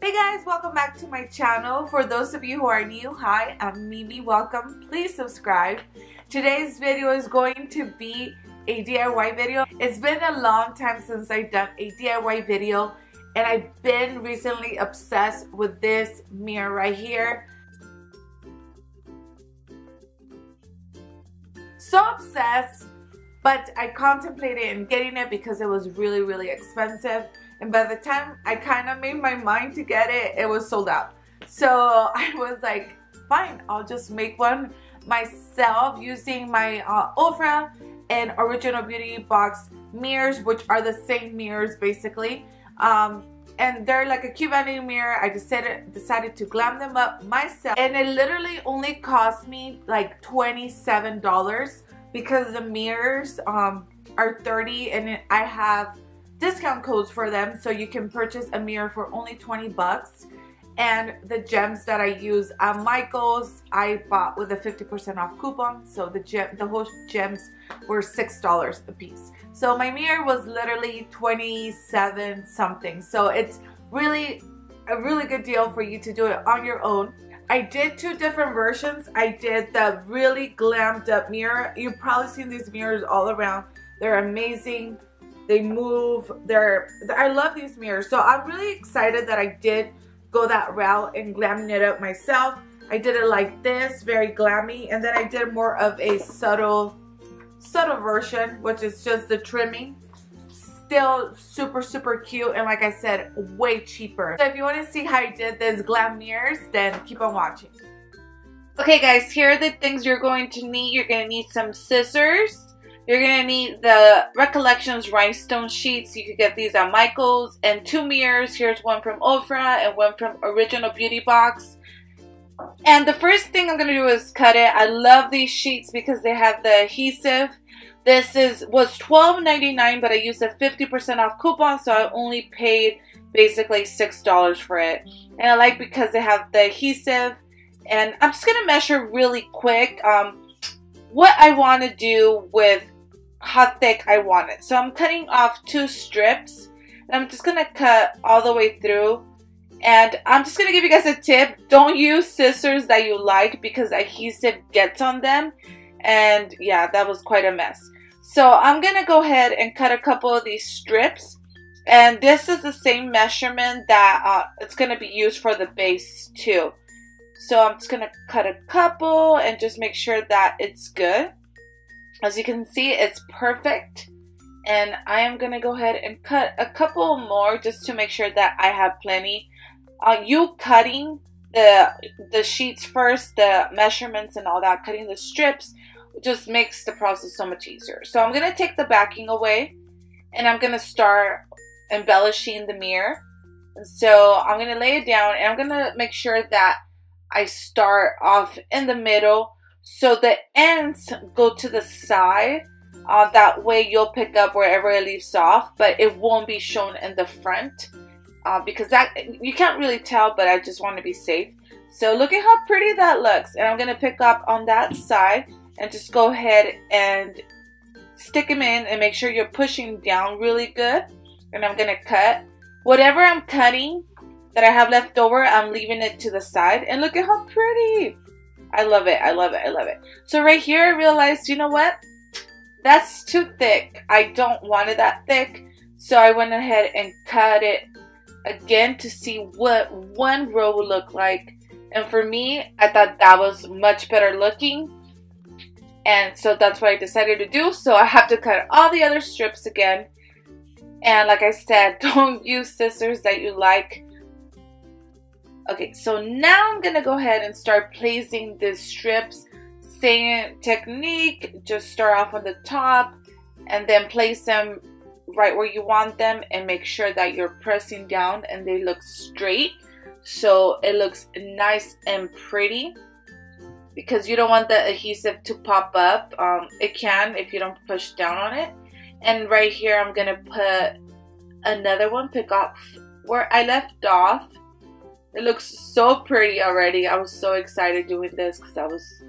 Hey guys, welcome back to my channel. For those of you who are new, hi, I'm Mimi. Welcome. Please subscribe. Today's video is going to be a DIY video. It's been a long time since I've done a DIY video, and I've been recently obsessed with this mirror right here. So obsessed, but I contemplated in getting it because it was really expensive. And by the time I kind of made my mind to get it, it was sold out. So I was like, fine, I'll just make one myself using my Ofra and Original Beauty Box mirrors, which are the same mirrors basically. And they're like a cute vanity mirror. I decided to glam them up myself. And it literally only cost me like $27 because the mirrors are $30, and I have discount codes for them, so you can purchase a mirror for only 20 bucks. And the gems that I use at Michael's, I bought with a 50% off coupon, so the whole gems were $6 a piece. So my mirror was literally 27 something. So it's really a really good deal for you to do it on your own. I did two different versions. I did the really glammed up mirror. You've probably seen these mirrors all around. They're amazing. They move. I love these mirrors. So I'm really excited that I did go that route and glamming it up myself. I did it like this, very glammy, and then I did more of a subtle version, which is just the trimming. Still super cute, and like I said, way cheaper. So if you want to see how I did this glam mirrors, then keep on watching. Okay guys, here are the things you're going to need. You're going to need some scissors. You're going to need the Recollections rhinestone sheets. You could get these at Michael's. And two mirrors. Here's one from Ofra and one from Original Beauty Box. And the first thing I'm going to do is cut it. I love these sheets because they have the adhesive. This was $12.99, but I used a 50% off coupon, so I only paid basically $6 for it. And I like because they have the adhesive. And I'm just going to measure really quick what I want to do with how thick I want it. So I'm cutting off 2 strips, and I'm just gonna cut all the way through. And I'm just gonna give you guys a tip: don't use scissors that you like because adhesive gets on them, and yeah, that was quite a mess. So I'm gonna go ahead and cut a couple of these strips, and this is the same measurement that it's gonna be used for the base too. So I'm just gonna cut a couple and just make sure that it's good. As you can see, it's perfect. And I am gonna go ahead and cut a couple more just to make sure that I have plenty. You cutting the sheets first, the measurements and all that, cutting the strips, just makes the process so much easier. So I'm gonna take the backing away, and I'm gonna start embellishing the mirror. And so I'm gonna lay it down, and I'm gonna make sure that I start off in the middle so the ends go to the side. That way you'll pick up wherever it leaves off, but it won't be shown in the front because that you can't really tell, but I just want to be safe. So look at how pretty that looks, and I'm going to pick up on that side and just go ahead and stick them in and make sure you're pushing down really good. And I'm going to cut whatever I'm cutting that I have left over. I'm leaving it to the side, and look at how pretty. I love it. I love it. I love it. So right here I realized, you know what? That's too thick. I don't want it that thick. So I went ahead and cut it again to see what one row would look like. And for me, I thought that was much better looking. And so that's what I decided to do. So I have to cut all the other strips again. And like I said, don't use scissors that you like. Okay, so now I'm going to go ahead and start placing the strips. Same technique, just start off on the top and then place them right where you want them, and make sure that you're pressing down and they look straight so it looks nice and pretty, because you don't want the adhesive to pop up. It can if you don't push down on it. And right here I'm going to put another one, pick up where I left off. It looks so pretty already. I was so excited doing this because I was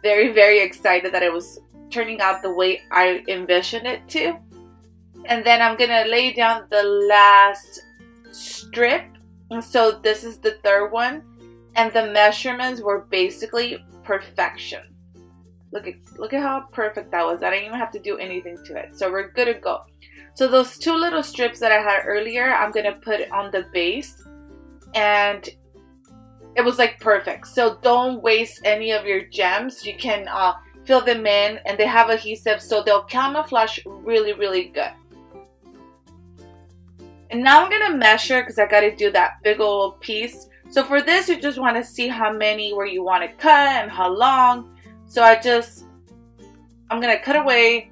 very excited that it was turning out the way I envisioned it to. And then I'm gonna lay down the last strip So this is the third one, and the measurements were basically perfection. Look at how perfect that was. I didn't even have to do anything to it. So we're good to go. So those two little strips that I had earlier, I'm gonna put it on the base, and it was like perfect. So don't waste any of your gems. You can fill them in, and they have adhesive, so they'll camouflage really, really good. And now I'm gonna measure because I gotta do that big old piece. So for this, you just want to see how many where you want to cut and how long. So I'm gonna cut away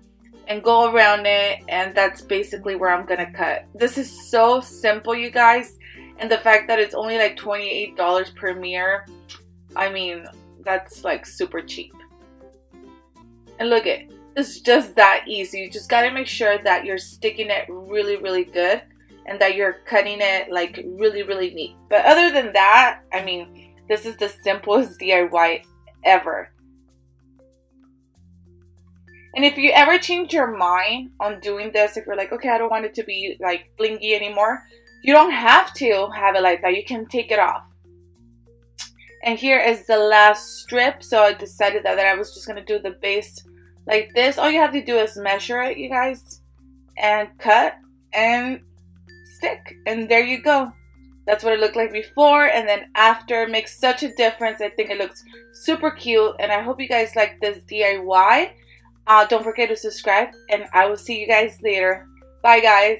and go around it, and that's basically where I'm gonna cut. This is so simple, you guys, and the fact that it's only like $28 per mirror, I mean, that's like super cheap. And look it, it's just that easy. You just gotta make sure that you're sticking it really, really good, and that you're cutting it like really, really neat. But other than that, I mean, this is the simplest DIY ever. And if you ever change your mind on doing this, if you're like, okay, I don't want it to be like blingy anymore, you don't have to have it like that. You can take it off. And here is the last strip. So I decided that I was just going to do the base like this. All you have to do is measure it, you guys, and cut and stick. And there you go. That's what it looked like before, and then after. It makes such a difference. I think it looks super cute, and I hope you guys like this DIY. Don't forget to subscribe, and I will see you guys later. Bye, guys.